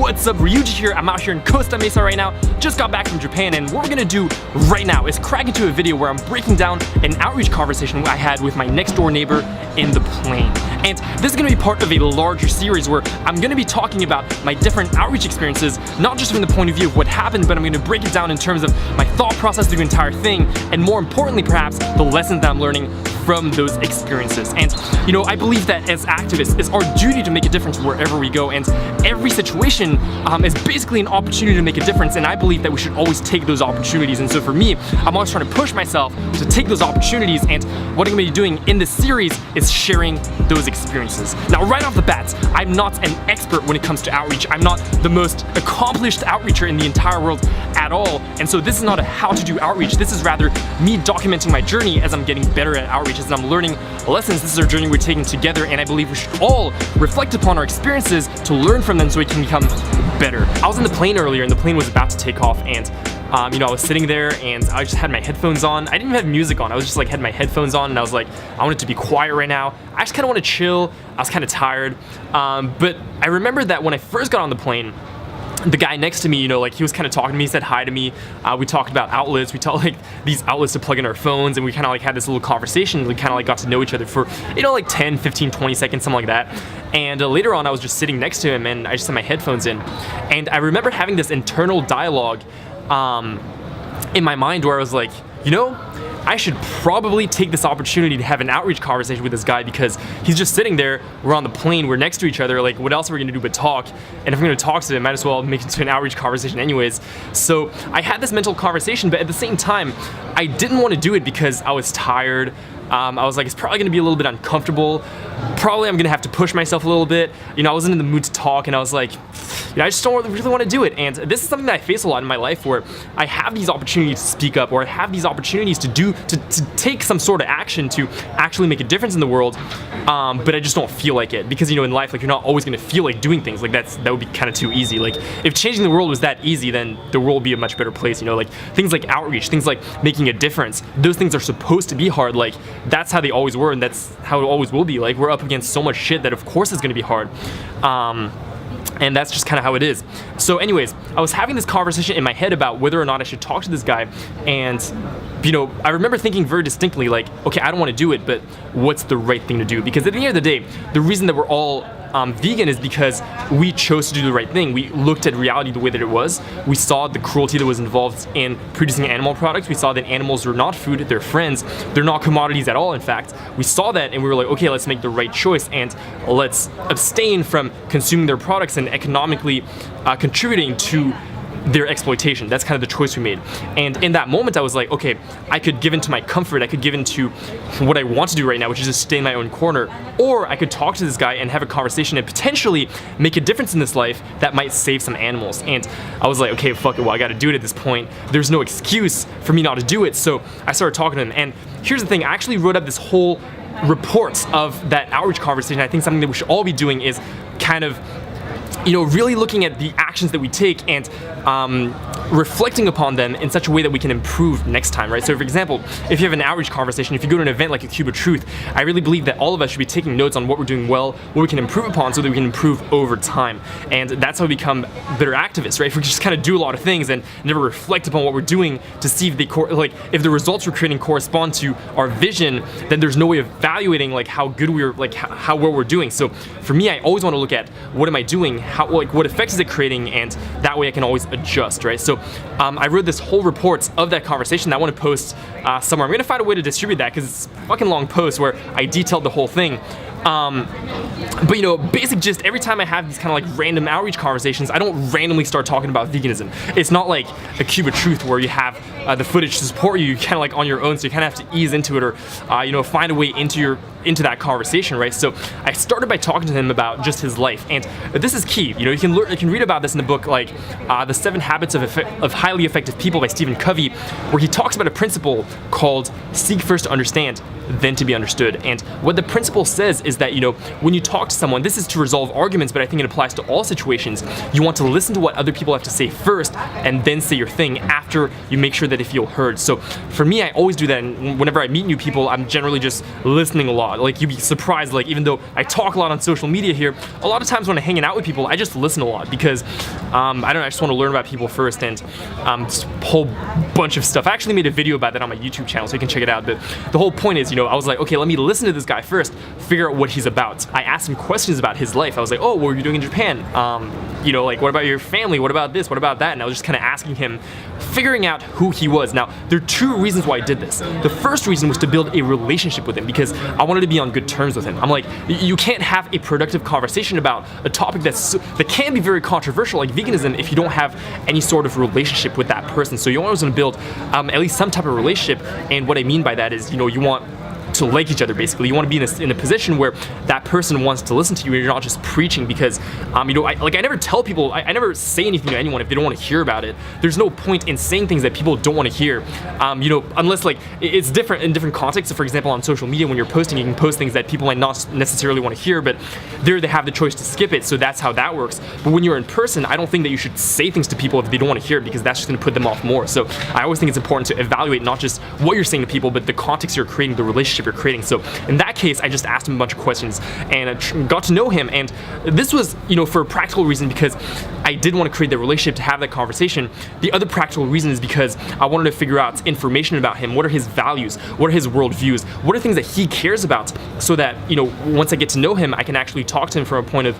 What's up, Ryuji here. I'm out here in Costa Mesa right now. Just got back from Japan, and what we're gonna do right now is crack into a video where I'm breaking down an outreach conversation I had with my next door neighbor in the plane. And this is gonna be part of a larger series where I'm gonna be talking about my different outreach experiences, not just from the point of view of what happened, but I'm gonna break it down in terms of my thought process through the entire thing, and more importantly perhaps, the lessons that I'm learning from those experiences. And you know, I believe that as activists, it's our duty to make a difference wherever we go, and every situation is basically an opportunity to make a difference, and I believe that we should always take those opportunities. And so for me, I'm always trying to push myself to take those opportunities, and what I'm gonna be doing in this series is sharing those experiences. Now right off the bat, I'm not an expert when it comes to outreach. I'm not the most accomplished outreacher in the entire world at all, and so this is not a how to do outreach. This is rather me documenting my journey as I'm getting better at outreach, as I'm learning lessons. This is our journey we're taking together, and I believe we should all reflect upon our experiences to learn from them so we can become better. I was in the plane earlier, and the plane was about to take off, and you know, I was sitting there and I just had my headphones on. I didn't even have music on. I was just like had my headphones on, and I was like, I want it to be quiet right now. I just kind of want to chill. I was kind of tired, but I remember that when I first got on the plane, the guy next to me, you know, like he was kind of talking to me, he said hi to me. We talked about outlets. We talked like these outlets to plug in our phones, and we kind of like had this little conversation. We kind of like got to know each other for, you know, like 10, 15, 20 seconds, something like that. And later on, I was just sitting next to him, and I just had my headphones in. And I remember having this internal dialogue in my mind where I was like, you know, I should probably take this opportunity to have an outreach conversation with this guy, because he's just sitting there, we're on the plane, we're next to each other, like what else are we gonna do but talk? And if I'm gonna talk to him, might as well make it to an outreach conversation anyways. So I had this mental conversation, but at the same time, I didn't want to do it because I was tired. I was like, it's probably gonna be a little bit uncomfortable. Probably I'm gonna have to push myself a little bit. You know, I wasn't in the mood to talk, and I was like, you know, I just don't really want to do it. And this is something that I face a lot in my life, where I have these opportunities to speak up, or I have these opportunities to take some sort of action to actually make a difference in the world, but I just don't feel like it, because you know, in life, like you're not always gonna feel like doing things. Like that would be kind of too easy. Like if changing the world was that easy, then the world would be a much better place. You know, like things like outreach, things like making a difference, those things are supposed to be hard. Like that's how they always were, and that's how it always will be. Like we're up against so much shit that of course it's gonna be hard. And that's just kind of how it is. So anyways, I was having this conversation in my head about whether or not I should talk to this guy, and you know, I remember thinking very distinctly like, okay, I don't want to do it, but what's the right thing to do? Because at the end of the day, the reason that we're all vegan is because we chose to do the right thing. We looked at reality the way that it was. We saw the cruelty that was involved in producing animal products. We saw that animals are not food, they're friends. They're not commodities at all, in fact. We saw that, and we were like, okay, let's make the right choice, and let's abstain from consuming their products and economically contributing to their exploitation. That's kind of the choice we made. And in that moment, I was like, okay, I could give into my comfort, I could give into what I want to do right now, which is just stay in my own corner, or I could talk to this guy and have a conversation and potentially make a difference in this life that might save some animals. And I was like, okay, fuck it, well, I gotta do it at this point. There's no excuse for me not to do it. So I started talking to him, and here's the thing, I actually wrote up this whole report of that outreach conversation. I think something that we should all be doing is kind of, you know, really looking at the actions that we take and reflecting upon them in such a way that we can improve next time, right? So for example, if you have an outreach conversation, if you go to an event like a Cube of Truth, I really believe that all of us should be taking notes on what we're doing well, what we can improve upon, so that we can improve over time. And that's how we become better activists, right? If we just kind of do a lot of things and never reflect upon what we're doing to see if they if the results we're creating correspond to our vision, then there's no way of evaluating like how good we're, like how well we're doing. So for me, I always want to look at what am I doing, how, like what effects is it creating, and that way I can always adjust, right? So I wrote this whole report of that conversation that I want to post somewhere. I'm gonna find a way to distribute that, because it's a fucking long post where I detailed the whole thing. But you know, basic gist, every time I have these kind of like random outreach conversations, I don't randomly start talking about veganism. It's not like a Cube of Truth where you have the footage to support you, kind of like on your own, so you kind of have to ease into it, or you know, find a way into that conversation, right? So I started by talking to him about just his life, and this is key. You know, you can read about this in the book like The 7 Habits of Highly Effective People by Stephen Covey, where he talks about a principle called seek first to understand, then to be understood. And what the principle says is that, you know, when you talk to someone, this is to resolve arguments, but I think it applies to all situations. You want to listen to what other people have to say first, and then say your thing after you make sure that they feel heard. So for me, I always do that, and whenever I meet new people, I'm generally just listening a lot. lot. Like, you'd be surprised, like, even though I talk a lot on social media here, a lot of times when I'm hanging out with people, I just listen a lot because, I don't know, I just want to learn about people first, and just a whole bunch of stuff. I actually made a video about that on my YouTube channel, so you can check it out, but the whole point is, I was like, okay, let me listen to this guy first, figure out what he's about. I asked him questions about his life. I was like, oh, what were you doing in Japan? Like, what about your family? What about this? What about that? And I was just kind of asking him, figuring out who he was. Now, there are two reasons why I did this. The first reason was to build a relationship with him because I wanted to be on good terms with him. I'm like, you can't have a productive conversation about a topic that can be very controversial, like veganism, if you don't have any sort of relationship with that person. So you always want to build at least some type of relationship, and what I mean by that is, you want to like each other, basically. You want to be in a position where that person wants to listen to you and you're not just preaching because, I never tell people, I never say anything to anyone if they don't want to hear about it. There's no point in saying things that people don't want to hear, unless, like, it's different in different contexts. So, for example, on social media, when you're posting, you can post things that people might not necessarily want to hear, but there they have the choice to skip it, so that's how that works. But when you're in person, I don't think that you should say things to people if they don't want to hear it, because that's just going to put them off more. So I always think it's important to evaluate not just what you're saying to people, but the context you're creating, the relationship you're creating. So in that case, I just asked him a bunch of questions and I got to know him, and this was, for a practical reason, because I did want to create the relationship to have that conversation. The other practical reason is because I wanted to figure out information about him. What are his values? What are his worldviews? What are things that he cares about, so that, once I get to know him, I can actually talk to him from a point of,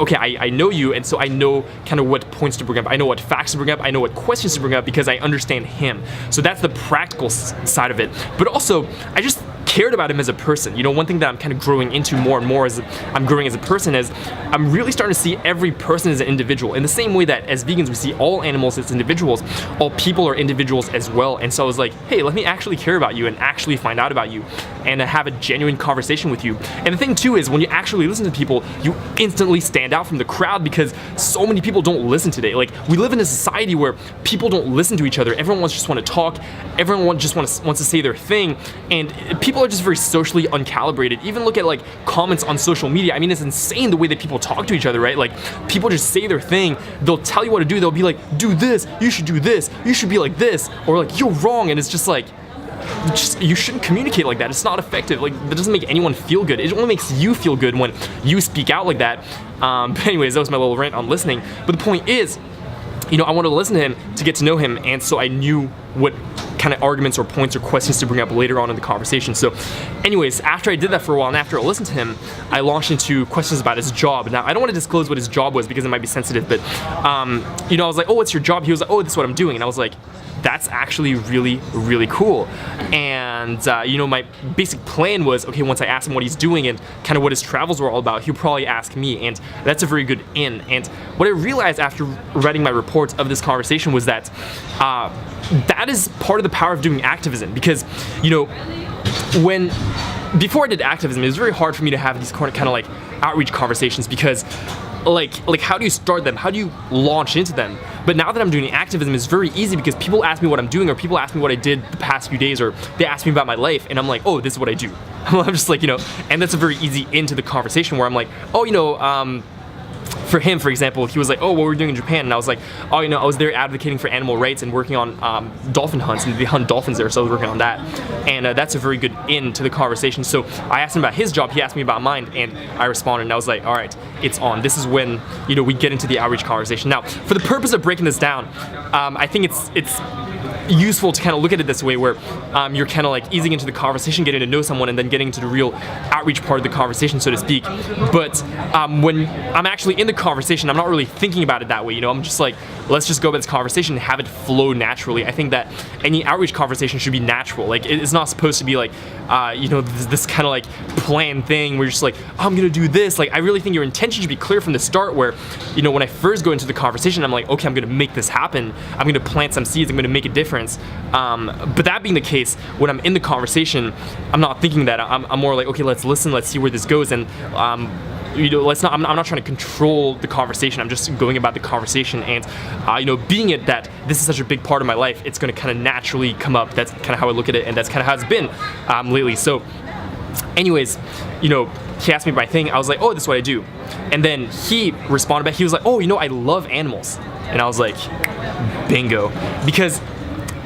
okay, I know you, and so I know kind of what points to bring up. I know what facts to bring up. I know what questions to bring up because I understand him. So that's the practical side of it. But also, I just cared about him as a person. One thing that I'm kind of growing into more and more as I'm growing as a person is I'm really starting to see every person as an individual. In the same way that as vegans we see all animals as individuals, all people are individuals as well. And so I was like, hey, let me actually care about you and actually find out about you and have a genuine conversation with you. And the thing too is, when you actually listen to people, you instantly stand out from the crowd because so many people don't listen today. Like, we live in a society where people don't listen to each other. Everyone just want to talk. Everyone just wants to say their thing, and people are just very socially uncalibrated. Even look at, like, comments on social media. I mean, it's insane the way that people talk to each other, right? Like, people just say their thing. They'll tell you what to do. They'll be like, do this, you should do this, you should be like this, or like, you're wrong. And it's just like, you shouldn't communicate like that. It's not effective. Like, that doesn't make anyone feel good. It only makes you feel good when you speak out like that. But anyways, that was my little rant on listening. But the point is, I wanted to listen to him to get to know him, and so I knew what kind of arguments or points or questions to bring up later on in the conversation. So anyways, after I did that for a while and after I listened to him, I launched into questions about his job. Now, I don't want to disclose what his job was because it might be sensitive, but I was like, oh, what's your job? He was like, oh, this is what I'm doing. And I was like, that's actually really, really cool. And my basic plan was, okay, once I asked him what he's doing and kind of what his travels were all about, he'll probably ask me, and that's a very good in. And what I realized after writing my reports of this conversation was that that is part of the power of doing activism, because before I did activism, it was very hard for me to have these kind of like outreach conversations, because like how do you start them? How do you launch into them? But now that I'm doing activism, it's very easy because people ask me what I'm doing, or people ask me what I did the past few days, or they ask me about my life, and I'm like, oh, this is what I do. I'm just like, and that's a very easy into the conversation where I'm like, oh, for him, for example, he was like, oh, what were you doing in Japan? And I was like, oh, I was there advocating for animal rights and working on dolphin hunts, and they hunt dolphins there, so I was working on that. And that's a very good in to the conversation. So I asked him about his job, he asked me about mine, and I responded, and I was like, all right, it's on. This is when, we get into the outreach conversation. Now, for the purpose of breaking this down, I think it's useful to kind of look at it this way, where you're kind of like easing into the conversation, getting to know someone, and then getting into the real outreach part of the conversation, so to speak. But when I'm actually in the conversation, I'm not really thinking about it that way. I'm just like, let's just go about this conversation and have it flow naturally. I think that any outreach conversation should be natural. Like, it's not supposed to be like, this kind of like planned thing where you're just like, oh, I'm gonna do this. Like, I really think your intention should be clear from the start, where, when I first go into the conversation, I'm like, okay, I'm gonna make this happen. I'm gonna plant some seeds. I'm gonna make a difference. But that being the case, when I'm in the conversation, I'm not thinking that. I'm more like, okay, let's listen, let's see where this goes, and I'm not trying to control the conversation. I'm just going about the conversation, and being it that this is such a big part of my life, it's going to kind of naturally come up. That's kind of how I look at it, and that's kind of how it's been lately. So anyways, he asked me my thing. I was like, oh, this is what I do. And then he responded back. He was like, oh, I love animals. And I was like, bingo. Because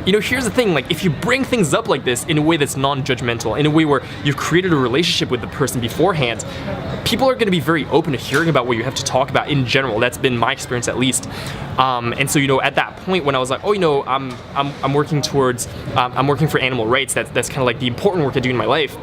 here's the thing, like if you bring things up like this in a way that's non-judgmental, in a way where you've created a relationship with the person beforehand, people are going to be very open to hearing about what you have to talk about in general. That's been my experience at least. And so, at that point when I was like, I'm working towards, I'm working for animal rights, that's kind of like the important work I do in my life,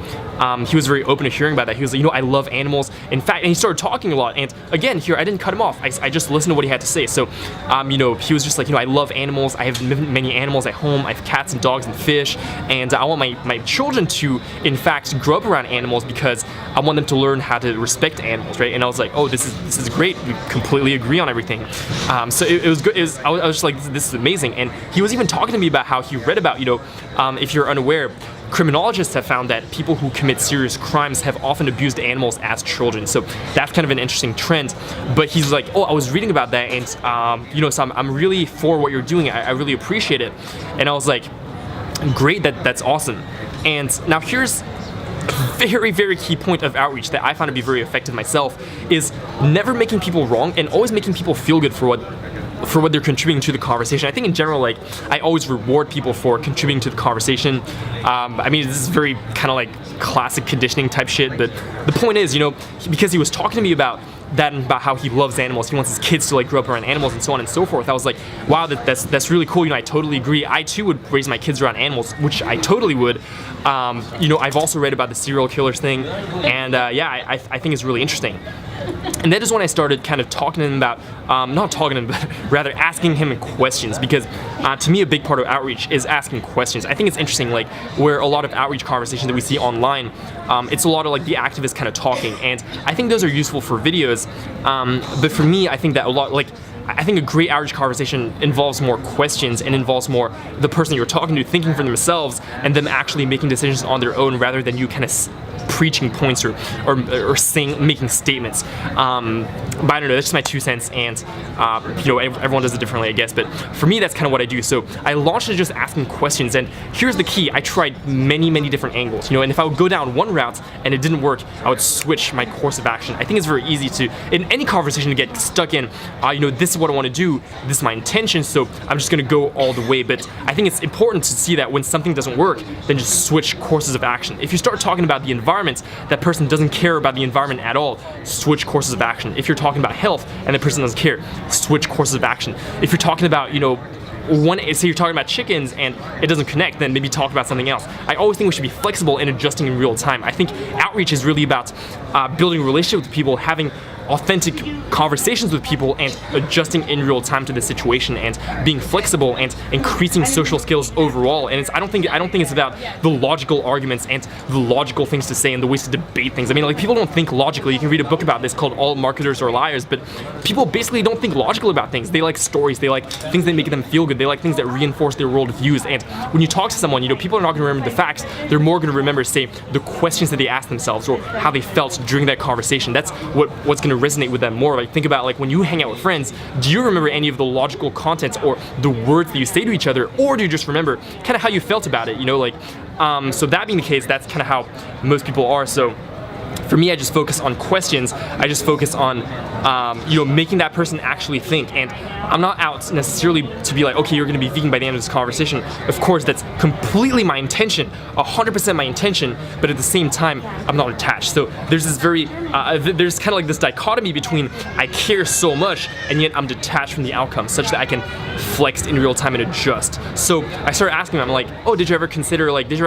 he was very open to hearing about that. He was like, I love animals. In fact, and he started talking a lot. And again, here, I didn't cut him off. I just listened to what he had to say. So, he was just like, I love animals. I have many animals at home. I have cats and dogs and fish. And I want my children to, in fact, grow up around animals because I want them to learn how to respect animals, right? And I was like, oh, this is great. We completely agree on everything. So it was good. I was just like, this is amazing. And he was even talking to me about how he read about, if you're unaware, criminologists have found that people who commit serious crimes have often abused animals as children. So that's kind of an interesting trend. But he's like, oh, I was reading about that, and so I'm really for what you're doing. I really appreciate it. And I was like, great, that's awesome. And now here's very, very key point of outreach that I found to be very effective myself, is never making people wrong and always making people feel good for what they're contributing to the conversation. I think in general, like, I always reward people for contributing to the conversation. This is very kind of like classic conditioning type shit, but the point is, because he was talking to me about that and about how he loves animals, he wants his kids to like grow up around animals and so on and so forth, I was like, wow, that's really cool. I totally agree. I too would raise my kids around animals, which I totally would. I've also read about the serial killers thing, and I think it's really interesting. And that is when I started kind of talking to him about, not talking to him, but rather asking him questions, because to me a big part of outreach is asking questions. I think it's interesting, like, where a lot of outreach conversations that we see online, it's a lot of like the activists kind of talking, and I think those are useful for videos, but for me, I think that I think a great outreach conversation involves more questions and involves more the person you're talking to thinking for themselves and them actually making decisions on their own, rather than you kind of preaching points or making statements. But I don't know, that's just my 2 cents, and everyone does it differently, I guess, but for me that's kind of what I do. So I launched it just asking questions, and here's the key: I tried many different angles, and if I would go down one route and it didn't work, I would switch my course of action. I think it's very easy to, in any conversation, to get stuck in, this is what I want to do, this is my intention, so I'm just going to go all the way. But I think it's important to see that when something doesn't work, then just switch courses of action. If you start talking about the environment, that person doesn't care about the environment at all, switch courses of action. If you're talking about health and the person doesn't care, switch courses of action. If you're talking about, say you're talking about chickens and it doesn't connect, then maybe talk about something else. I always think we should be flexible and adjusting in real time. I think outreach is really about building a relationship with people, having authentic conversations with people, and adjusting in real time to the situation, and being flexible and increasing social skills overall. And I don't think it's about the logical arguments and the logical things to say and the ways to debate things. People don't think logically. You can read a book about this called All Marketers Are Liars, but people basically don't think logical about things. They like stories, they like things that make them feel good, they like things that reinforce their worldviews. And when you talk to someone, people are not going to remember the facts, they're more going to remember, say, the questions that they asked themselves or how they felt during that conversation. That's what's going to resonate with them more. Like, think about, like, when you hang out with friends, do you remember any of the logical contents or the words that you say to each other, or do you just remember kind of how you felt about it? So that being the case, that's kind of how most people are. So for me, I just focus on questions. I just focus on, making that person actually think. And I'm not out necessarily to be like, okay, you're going to be vegan by the end of this conversation. Of course, that's completely my intention, 100% my intention. But at the same time, I'm not attached. So there's this there's kind of like this dichotomy between I care so much and yet I'm detached from the outcome, such that I can flex in real time and adjust. So I started asking him, I'm like, oh, did you ever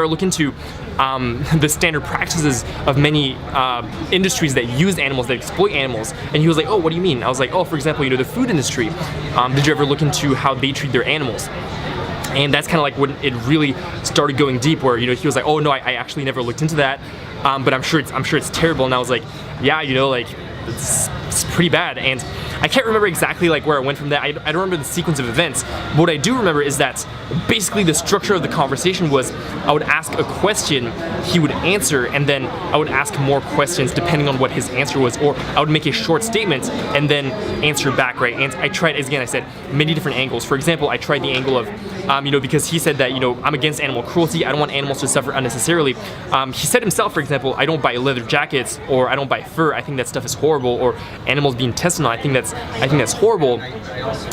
look into the standard practices of many industries that use animals, that exploit animals? And he was like, oh, what do you mean? I was like, oh, for example, the food industry. Did you ever look into how they treat their animals? And that's kind of like when it really started going deep, where he was like, oh no, I actually never looked into that, but I'm sure it's terrible. And I was like, yeah, it's pretty bad. And I can't remember exactly like where I went from that. I don't remember the sequence of events. But what I do remember is that basically the structure of the conversation was I would ask a question, he would answer, and then I would ask more questions depending on what his answer was, or I would make a short statement and then answer back, right? And I tried, as again I said, many different angles. For example, I tried the angle of, because he said that, I'm against animal cruelty, I don't want animals to suffer unnecessarily. He said himself, for example, I don't buy leather jackets, or I don't buy fur, I think that stuff is horrible, or animals being tested on, I think that's I think that's horrible.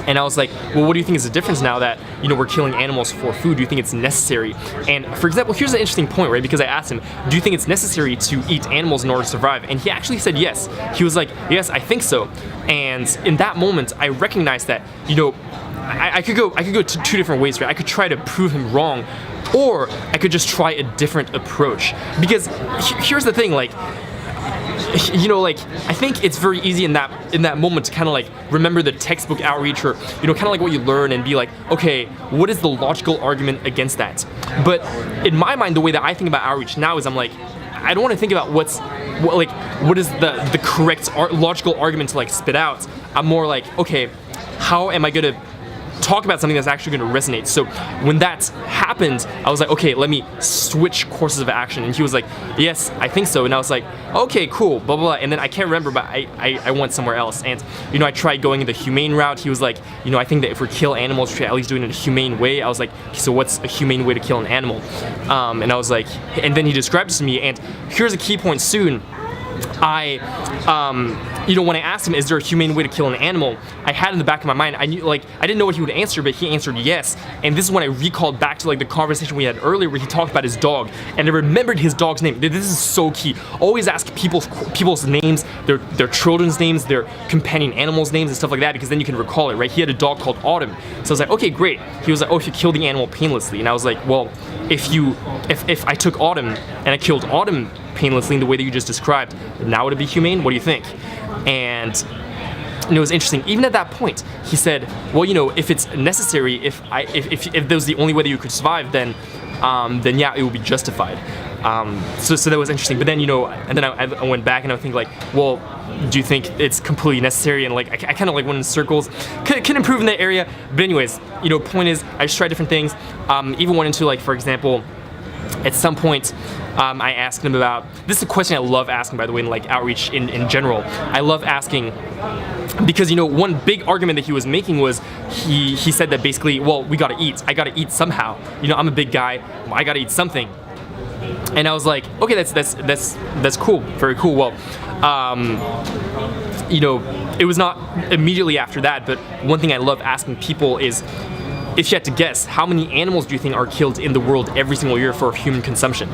And I was like, well, what do you think is the difference now that, you know, we're killing animals for food? Do you think it's necessary? And for example, here's an interesting point, right? Because I asked him, do you think it's necessary to eat animals in order to survive? And he actually said yes. He was like, yes, I think so. And in that moment, I recognized that, you know, I could go two different ways, right? I could try to prove him wrong, or I could just try a different approach. Because here's the thing, like, you know, like, I think it's very easy in that moment to kind of like remember the textbook outreach, or, you know, kind of like what you learn and be like, okay, what is the logical argument against that? But in my mind, the way that I think about outreach now is I'm like, I don't want to think about what is the correct logical argument to like spit out. I'm more like, okay, how am I gonna talk about something that's actually going to resonate? So when that happened, I was like, okay, let me switch courses of action. And he was like, yes, I think so. And I was like, okay, cool, blah, blah, blah. And then I can't remember, but I went somewhere else. And, you know, I tried going the humane route. He was like, you know, I think that if we kill animals, we should at least do it in a humane way. I was like, so what's a humane way to kill an animal? And I was like, and then he described it to me. And here's a key point soon. You know, when I asked him, is there a humane way to kill an animal, I had in the back of my mind, I knew, like, I didn't know what he would answer, but he answered yes. And this is when I recalled back to like the conversation we had earlier where he talked about his dog, and I remembered his dog's name. This is so key. Always ask people's names, their children's names, their companion animals' names and stuff like that, because then you can recall it, right? He had a dog called Autumn. So I was like, okay, great. He was like, oh, if you kill the animal painlessly. And I was like, well, if I took Autumn and I killed Autumn painlessly in the way that you just described, now would it be humane? What do you think? And it was interesting. Even at that point, he said, well, you know, if it's necessary, if that was the only way that you could survive, then yeah, it would be justified. So that was interesting. But then, you know, and then I went back and I would think like, well, do you think it's completely necessary? And like, I kind of like went in circles. Could improve in that area. But anyways, you know, point is, I just tried different things. Even went into like, for example, at some point, I asked him about, this is a question I love asking, by the way, in like outreach in general. I love asking, because, you know, one big argument that he was making was, he said that basically, well, we gotta eat. I gotta eat somehow. You know, I'm a big guy, I gotta eat something. And I was like, okay, that's cool, very cool. Well, you know, it was not immediately after that, but one thing I love asking people is, if you had to guess, how many animals do you think are killed in the world every single year for human consumption?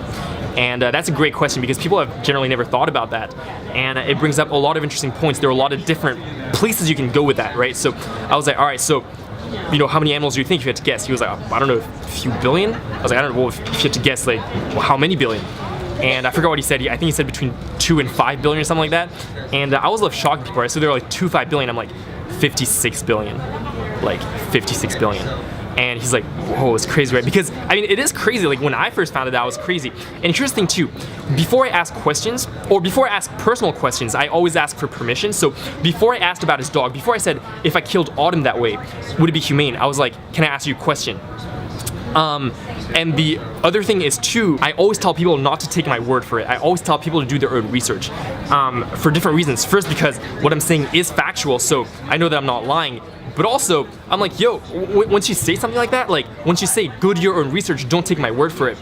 And that's a great question, because people have generally never thought about that. And it brings up a lot of interesting points. There are a lot of different places you can go with that, right? So I was like, all right, so, you know, how many animals do you think if you had to guess? He was like, I don't know, a few billion? I was like, I don't know, well, if you had to guess, like, well, how many billion? And I forgot what he said. I think he said between 2 and 5 billion or something like that. And I was left shocking people, right? So they were like 2, 5 billion. I'm like, 56 billion. Like 56 billion. And he's like, whoa, it's crazy, right? Because, I mean, it is crazy. Like, when I first found it out, it was crazy. And here's the thing, too. Before I ask questions, or before I ask personal questions, I always ask for permission. So before I asked about his dog, before I said, if I killed Autumn that way, would it be humane? I was like, can I ask you a question? And the other thing is, too, I always tell people not to take my word for it. I always tell people to do their own research for different reasons. First, because what I'm saying is factual, so I know that I'm not lying. But also, I'm like, yo, once you say something like that, like, once you say, go do your own research, don't take my word for it,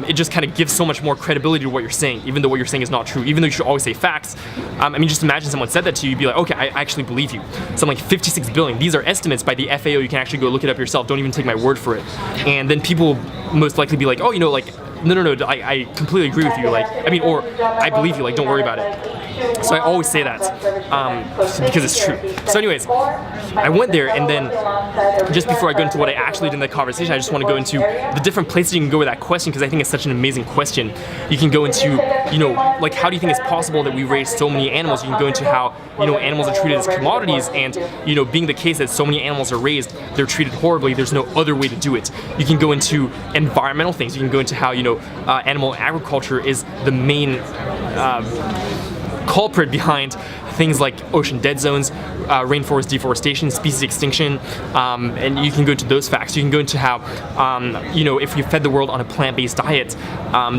it just kind of gives so much more credibility to what you're saying, even though what you're saying is not true, even though you should always say facts. I mean, just imagine someone said that to you, you'd be like, okay, I actually believe you. So I'm like, 56 billion, these are estimates by the FAO, you can actually go look it up yourself, don't even take my word for it. And then people most likely be like, oh, you know, like, no, I completely agree with you, like, I mean, or I believe you, like, don't worry about it. So I always say that, because it's true. So anyways, I went there, and then just before I go into what I actually did in that conversation, I just want to go into the different places you can go with that question, because I think it's such an amazing question. You can go into, you know, like, how do you think it's possible that we raise so many animals? You can go into how, you know, animals are treated as commodities, and, you know, being the case that so many animals are raised, they're treated horribly, there's no other way to do it. You can go into environmental things. You can go into how, you know, animal agriculture is the main culprit behind things like ocean dead zones, rainforest deforestation, species extinction, and you can go into those facts. You can go into how, you know, if we fed the world on a plant-based diet,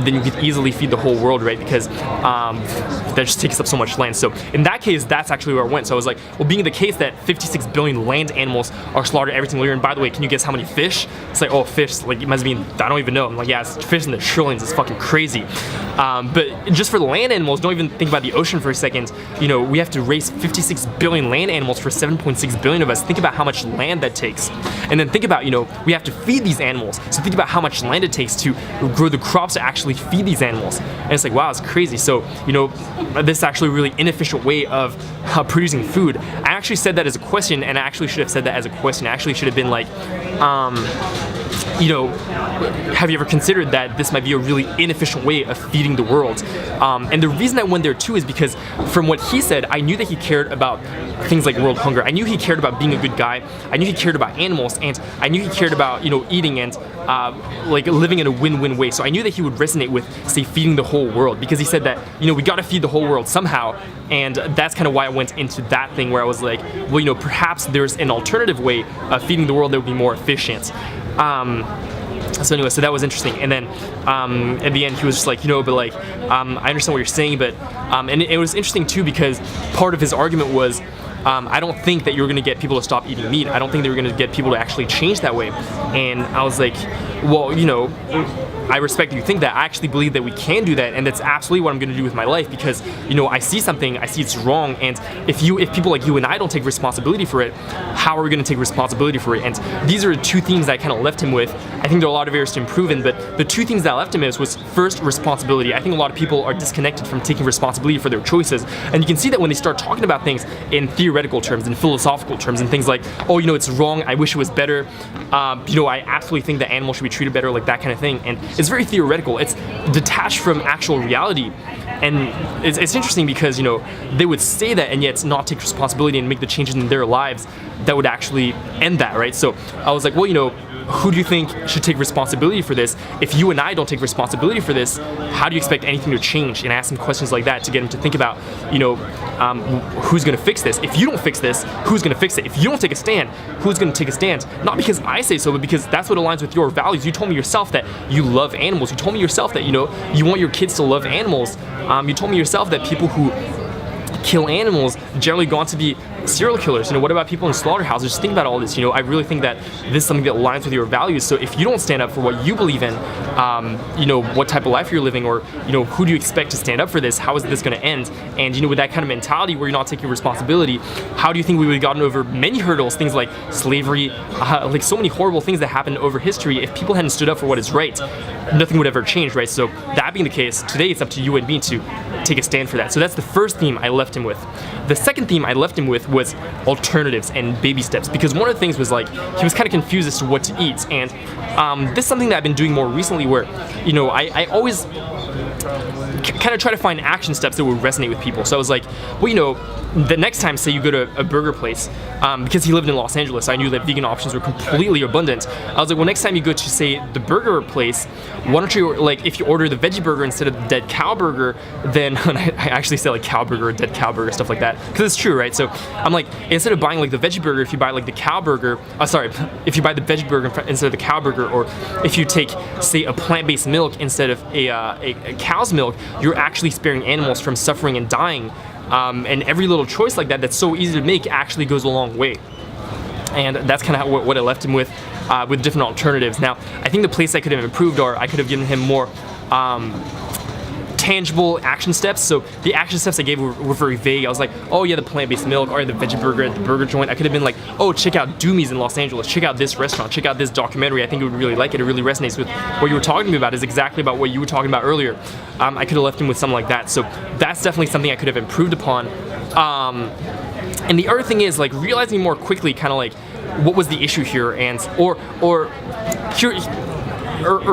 then you could easily feed the whole world, right? Because that just takes up so much land. So in that case, that's actually where I went. So I was like, well, being the case that 56 billion land animals are slaughtered every single year, and by the way, can you guess how many fish? It's like, oh, fish, like it must be, I don't even know. I'm like, yeah, it's fish in the trillions, it's fucking crazy. But just for the land animals, don't even think about the ocean for a second. You know, we have to raise 56 billion land animals for 7.6 billion of us. Think about how much land that takes. And then think about, you know, we have to feed these animals. So think about how much land it takes to grow the crops to actually feed these animals. And it's like, wow, it's crazy. So, you know, this is actually a really inefficient way of producing food. I actually said that as a question, and I actually should have said that as a question. I actually should have been like, you know, have you ever considered that this might be a really inefficient way of feeding the world? And the reason I went there too is because from what he said, I knew that he cared about things like world hunger. I knew he cared about being a good guy. I knew he cared about animals, and I knew he cared about, you know, eating and like living in a win-win way. So I knew that he would resonate with, say, feeding the whole world, because he said that, you know, we got to feed the whole world somehow. And that's kind of why I went into that thing where I was like, well, you know, perhaps there's an alternative way of feeding the world that would be more efficient. So anyway, so that was interesting. And then at the end, he was just like, you know, but like, I understand what you're saying, but and it was interesting too, because part of his argument was, I don't think that you're going to get people to stop eating meat. I don't think that you're going to get people to actually change that way. And I was like, well, you know, I respect that you think that. I actually believe that we can do that, and that's absolutely what I'm going to do with my life, because, you know, I see something, I see it's wrong, and if people like you and I don't take responsibility for it, how are we going to take responsibility for it? And these are the two themes that I kind of left him with. I think there are a lot of areas to improve in, but the two things that I left him with was, first, responsibility. I think a lot of people are disconnected from taking responsibility for their choices, and you can see that when they start talking about things in theoretical terms, in philosophical terms, and things like, oh, you know, it's wrong, I wish it was better, you know, I absolutely think that animals should be treated better, like that kind of thing. And it's very theoretical. It's detached from actual reality. And it's interesting because, you know, they would say that and yet not take responsibility and make the changes in their lives that would actually end that, right? So I was like, well, you know, who do you think should take responsibility for this? If you and I don't take responsibility for this, how do you expect anything to change? And ask him questions like that to get him to think about, you know, who's going to fix this? If you don't fix this, who's going to fix it? If you don't take a stand, who's going to take a stand? Not because I say so, but because that's what aligns with your values. You told me yourself that you love animals. You told me yourself that, you know, you want your kids to love animals. You told me yourself that people who kill animals generally go on to be serial killers. You know, what about people in slaughterhouses? Just think about all this. You know, I really think that this is something that aligns with your values. So if you don't stand up for what you believe in, you know, what type of life you're living, or, you know, who do you expect to stand up for this? How is this going to end? And, you know, with that kind of mentality where you're not taking responsibility, how do you think we would have gotten over many hurdles, things like slavery, like so many horrible things that happened over history? If people hadn't stood up for what is right, nothing would ever change, right? So that being the case, today it's up to you and me to take a stand for that. So that's the first theme I left him with. The second theme I left him with was alternatives and baby steps, because one of the things was like, he was kind of confused as to what to eat. And this is something that I've been doing more recently where, you know, I always kind of try to find action steps that would resonate with people. So I was like, well, you know, the next time, say you go to a burger place, because he lived in Los Angeles, I knew that vegan options were completely abundant. I was like, well, next time you go to, say, the burger place, why don't you, like, if you order the veggie burger instead of the dead cow burger, then, and I actually say like cow burger, dead cow burger, stuff like that, because it's true, right? So I'm like, instead of buying like the veggie burger, if you buy like the cow burger, if you buy the veggie burger instead of the cow burger, or if you take, say, a plant-based milk instead of a cow's milk, you're actually sparing animals from suffering and dying. And every little choice like that that's so easy to make actually goes a long way. And that's kind of what I left him with different alternatives. Now, I think the place I could have improved, or I could have given him more tangible action steps. So the action steps I gave were very vague. I was like, oh yeah, the plant-based milk, or the veggie burger at the burger joint. I could have been like, oh, check out Doomy's in Los Angeles, check out this restaurant, check out this documentary. I think you would really like it. It really resonates with what you were talking to me about. Is exactly about what you were talking about earlier. I could have left him with something like that. So that's definitely something I could have improved upon. And the other thing is like realizing more quickly kind of like what was the issue here, and or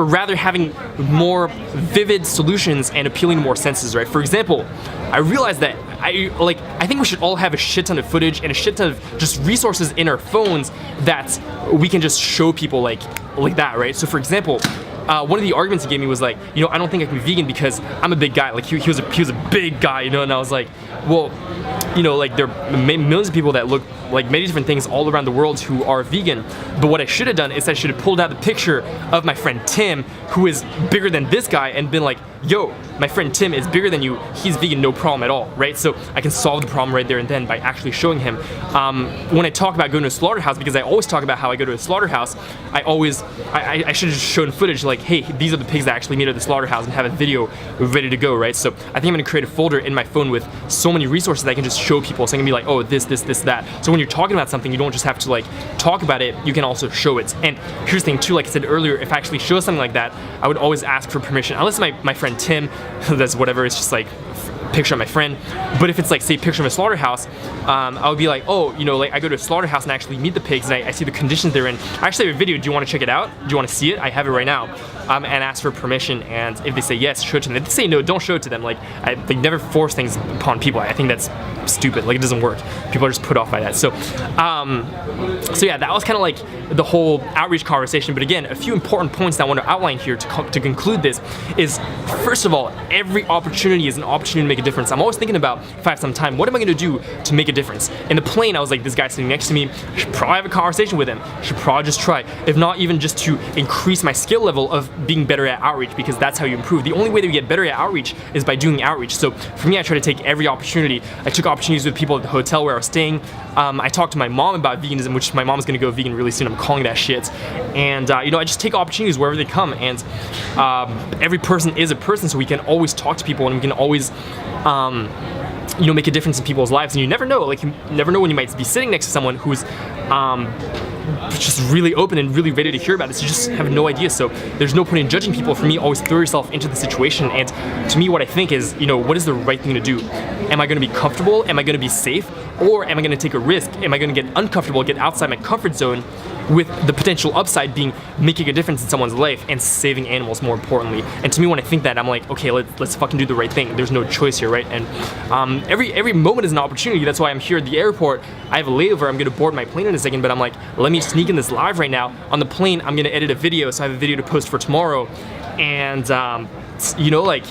rather having more vivid solutions and appealing to more senses, right? For example, I realized that I think we should all have a shit ton of footage and a shit ton of just resources in our phones that we can just show people like that, right? So for example, one of the arguments he gave me was like, you know, I don't think I can be vegan because I'm a big guy. Like he was a big guy, you know, and I was like, well, you know, like there are millions of people that look like many different things all around the world who are vegan. But what I should have done is I should have pulled out the picture of my friend Tim, who is bigger than this guy, and been like, yo, my friend Tim is bigger than you, he's vegan, no problem at all, right? So I can solve the problem right there and then by actually showing him. When I talk about going to a slaughterhouse, because I always talk about how I go to a slaughterhouse, I should have just shown footage like, hey, these are the pigs that actually made it to the slaughterhouse, and have a video ready to go, right? So I think I'm gonna create a folder in my phone with so many resources that I can just show people. So I can be like, oh, this, that. So when you're talking about something, you don't just have to like talk about it, you can also show it. And here's the thing too, like I said earlier, if I actually show something like that, I would always ask for permission. Unless my friend Tim, that's whatever, it's just like picture of my friend. But if it's like, say, picture of a slaughterhouse, I would be like, oh, you know, like I go to a slaughterhouse and actually meet the pigs, and I see the conditions they're in. I actually have a video. Do you want to check it out? Do you want to see it? I have it right now. And ask for permission, and if they say yes, show it to them. If they say no, don't show it to them. Like, they never force things upon people. I think that's stupid. Like, it doesn't work. People are just put off by that. So yeah, that was kind of like the whole outreach conversation. But again, a few important points that I want to outline here to conclude this is, first of all, every opportunity is an opportunity to make a difference. I'm always thinking about, if I have some time, what am I going to do to make a difference? In the plane, I was like, this guy sitting next to me, I should probably have a conversation with him. I should probably just try, if not even just to increase my skill level of being better at outreach, because that's how you improve. The only way that we get better at outreach is by doing outreach. So for me, I try to take every opportunity. I took opportunities with people at the hotel where I was staying. I talked to my mom about veganism, which my mom's gonna go vegan really soon. I'm calling that shit. And you know, I just take opportunities wherever they come. And every person is a person, so we can always talk to people, and we can always you know, make a difference in people's lives. And you never know, like, you never know when you might be sitting next to someone who's just really open and really ready to hear about this. You just have no idea. So there's no point in judging people. For me, always throw yourself into the situation. And to me, what I think is, you know, what is the right thing to do? Am I going to be comfortable? Am I going to be safe? Or am I going to take a risk? Am I going to get uncomfortable, get outside my comfort zone, with the potential upside being making a difference in someone's life and saving animals, more importantly? And to me, when I think that, I'm like, okay, let's fucking do the right thing. There's no choice here, right? And every moment is an opportunity. That's why I'm here at the airport. I have a layover. I'm gonna board my plane in a second, but I'm like, let me sneak in this live right now. On the plane, I'm gonna edit a video, so I have a video to post for tomorrow. And you know, like,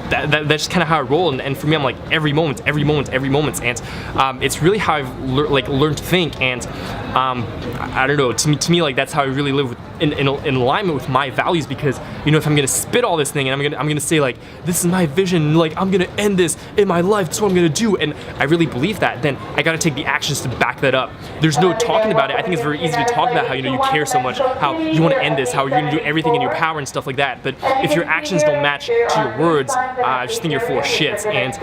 that's just kind of how I roll. And for me, I'm like, every moment. And it's really how I've learned to think. And I don't know, to me, like, that's how I really live in alignment with my values. Because, you know, if I'm gonna spit all this thing and I'm gonna say, like, this is my vision, like, I'm gonna end this in my life, that's what I'm gonna do, and I really believe that, then I gotta take the actions to back that up. There's no talking about it. I think it's very easy to talk about how, you know, you care so much, how you want to end this, how you're gonna do everything in your power and stuff like that. But if your actions don't match to your words, I just think you're full of shit. And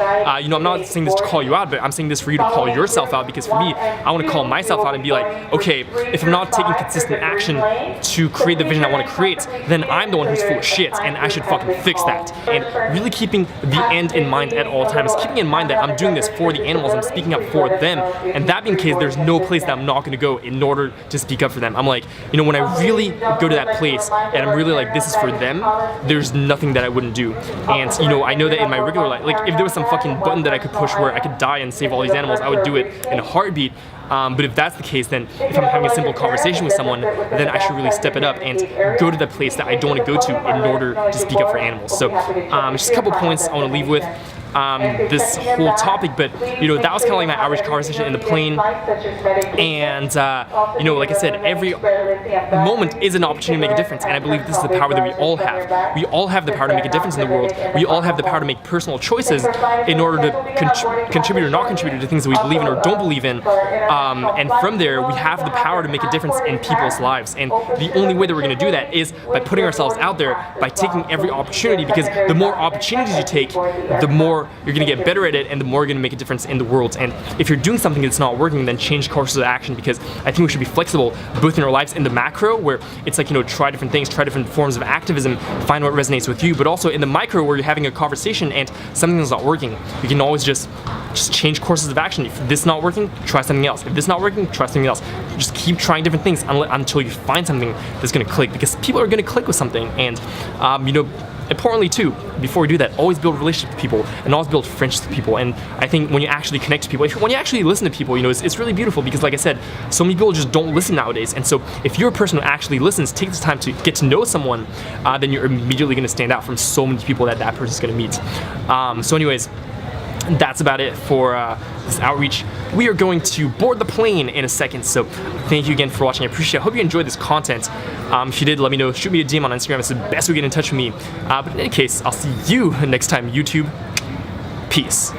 you know, I'm not saying this to call you out, but I'm saying this for you to call yourself out. Because for me, I want to call myself out and be like, okay, if I'm not taking consistent action to create the vision I want to create, then I'm the one who's full of shit, and I should fucking fix that. And really keeping the end in mind at all times, keeping in mind that I'm doing this for the animals, I'm speaking up for them, and that being the case, there's no place that I'm not going to go in order to speak up for them. I'm like, you know, when I really go to that place and I'm really like, this is for them, there's nothing that I wouldn't do. And you know, I know that in my regular life, like, if there was some fucking button that I could push where I could die and save all these animals, I would do it in a heartbeat. But if that's the case, then if I'm having a simple conversation with someone, then I should really step it up and go to the place that I don't want to go to in order to speak up for animals. So just a couple points I want to leave with this whole topic. But you know, that was kind of like my outreach conversation in the plane. And you know, like I said, every moment is an opportunity to make a difference, and I believe this is the power that we all have. We all have the power to make a difference in the world. We all have the power to make personal choices in order to contribute or not contribute to things that we believe in or don't believe in. And from there, we have the power to make a difference in people's lives. And the only way that we're going to do that is by putting ourselves out there, by taking every opportunity, because the more opportunities you take, the more you're going to get better at it, and the more you're going to make a difference in the world. And if you're doing something that's not working, then change courses of action, because I think we should be flexible both in our lives in the macro, where it's like, you know, try different things, try different forms of activism, find what resonates with you, but also in the micro, where you're having a conversation and something's not working, you can always just change courses of action. If this is not working, try something else. If this is not working, try something else. Just keep trying different things until you find something that's going to click, because people are going to click with something. And you know, importantly too, before we do that, always build relationships with people and always build friendships with people. And I think when you actually connect to people, when you actually listen to people, you know, it's really beautiful, because like I said, so many people just don't listen nowadays. And so if you're a person who actually listens, take this time to get to know someone, then you're immediately going to stand out from so many people that person's going to meet. So anyways, that's about it for this outreach. We are going to board the plane in a second, so thank you again for watching. I appreciate it. I hope you enjoyed this content. If you did, let me know. Shoot me a DM on Instagram. It's the best way to get in touch with me. But in any case, I'll see you next time, YouTube. Peace.